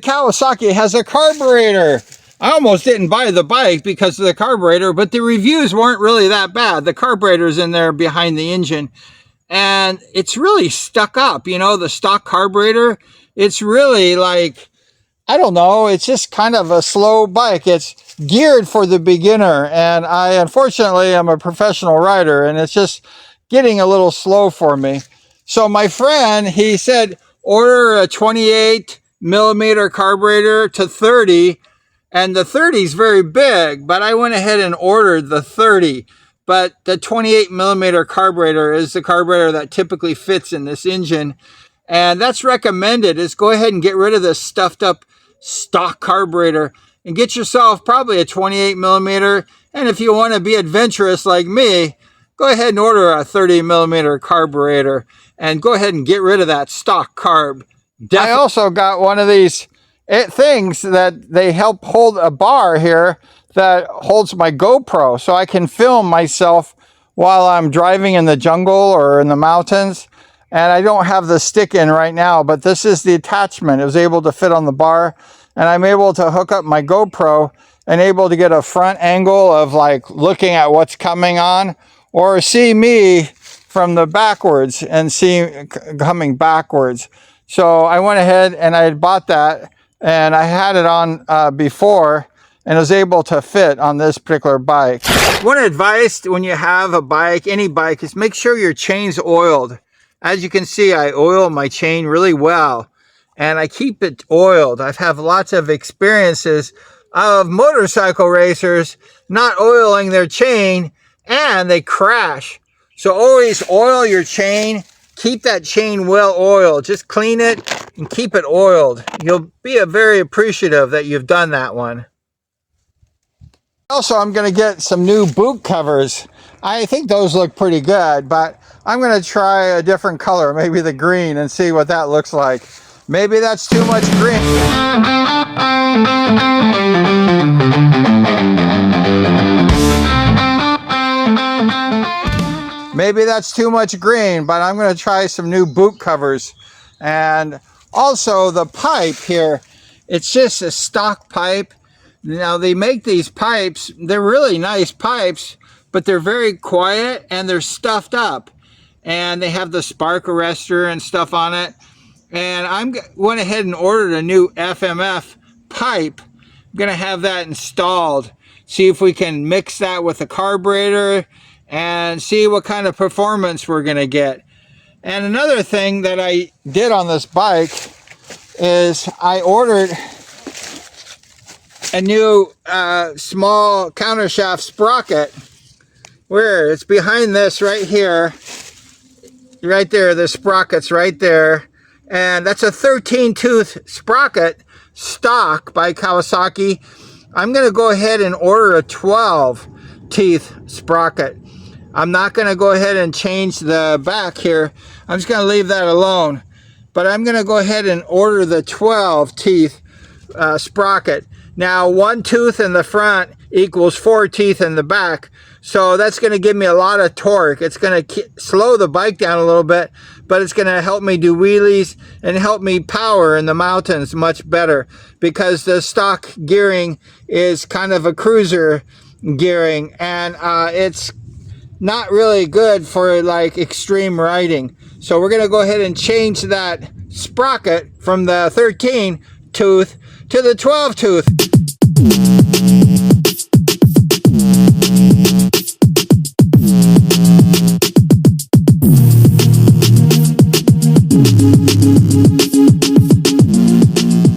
Kawasaki has a carburetor. I almost didn't buy the bike because of the carburetor, but the reviews weren't really that bad. The carburetor's in there behind the engine, and it's really stuck up. You know, the stock carburetor, it's really like, I don't know, it's just kind of a slow bike. It's geared for the beginner, and I unfortunately am a professional rider, and it's just getting a little slow for me. So my friend, he said, order a 28 millimeter carburetor to 30, and the 30 is very big, but I went ahead and ordered the 30. But the 28 millimeter carburetor is the carburetor that typically fits in this engine, and that's recommended. Is go ahead and get rid of this stuffed up stock carburetor and get yourself probably a 28 millimeter. And if you want to be adventurous like me, go ahead and order a 30 millimeter carburetor and go ahead and get rid of that stock carb. I also got one of these things that they help hold a bar here that holds my GoPro, so I can film myself while I'm driving in the jungle or in the mountains. And I don't have the stick in right now, but this is the attachment. It was able to fit on the bar, and I'm able to hook up my GoPro and able to get a front angle of like looking at what's coming on, or see me from the backwards and see coming backwards. So I went ahead and I had bought that, and I had it on before, and was able to fit on this particular bike. One advice when you have a bike, any bike, is make sure your chain's oiled. As you can see, I oil my chain really well, and I keep it oiled. I've had lots of experiences of motorcycle racers not oiling their chain, and they crash. So always oil your chain. Keep that chain well oiled. Just clean it and keep it oiled. You'll be very appreciative that you've done that one. Also, I'm going to get some new boot covers. I think those look pretty good, but I'm going to try a different color, maybe the green, and see what that looks like. Maybe that's too much green. Maybe that's too much green, but I'm going to try some new boot covers. And also the pipe here, it's just a stock pipe. Now they make these pipes, they're really nice pipes, but they're very quiet and they're stuffed up. And they have the spark arrestor and stuff on it. And I went ahead and ordered a new FMF pipe. I'm going to have that installed. See if we can mix that with the carburetor and see what kind of performance we're going to get. And another thing that I did on this bike is I ordered a new small countershaft sprocket. Where it's behind this right here, right there, the sprocket's right there, and that's a 13 tooth sprocket, stock by Kawasaki. I'm going to go ahead and order a 12 teeth sprocket. I'm not going to go ahead and change the back here. I'm just going to leave that alone, but I'm going to go ahead and order the 12 teeth sprocket. Now, one tooth in the front equals 4 teeth in the back, so that's going to give me a lot of torque. It's going to slow the bike down a little bit, but it's going to help me do wheelies and help me power in the mountains much better, because the stock gearing is kind of a cruiser gearing, and it's not really good for like extreme riding. So we're going to go ahead and change that sprocket from the 13 tooth to the 12 tooth.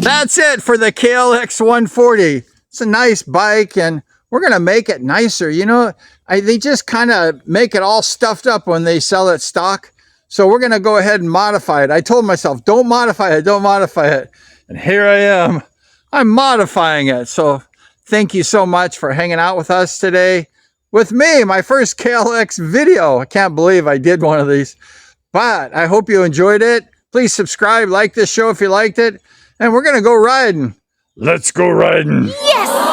That's it for the KLX 140. It's a nice bike, and we're going to make it nicer. You know, they just kind of make it all stuffed up when they sell it stock. So we're going to go ahead and modify it. I told myself, don't modify it, don't modify it. And here I am. I'm modifying it. So thank you so much for hanging out with us today. With me, my first KLX video. I can't believe I did one of these. But I hope you enjoyed it. Please subscribe, like this show if you liked it. And we're going to go riding. Let's go riding. Yes!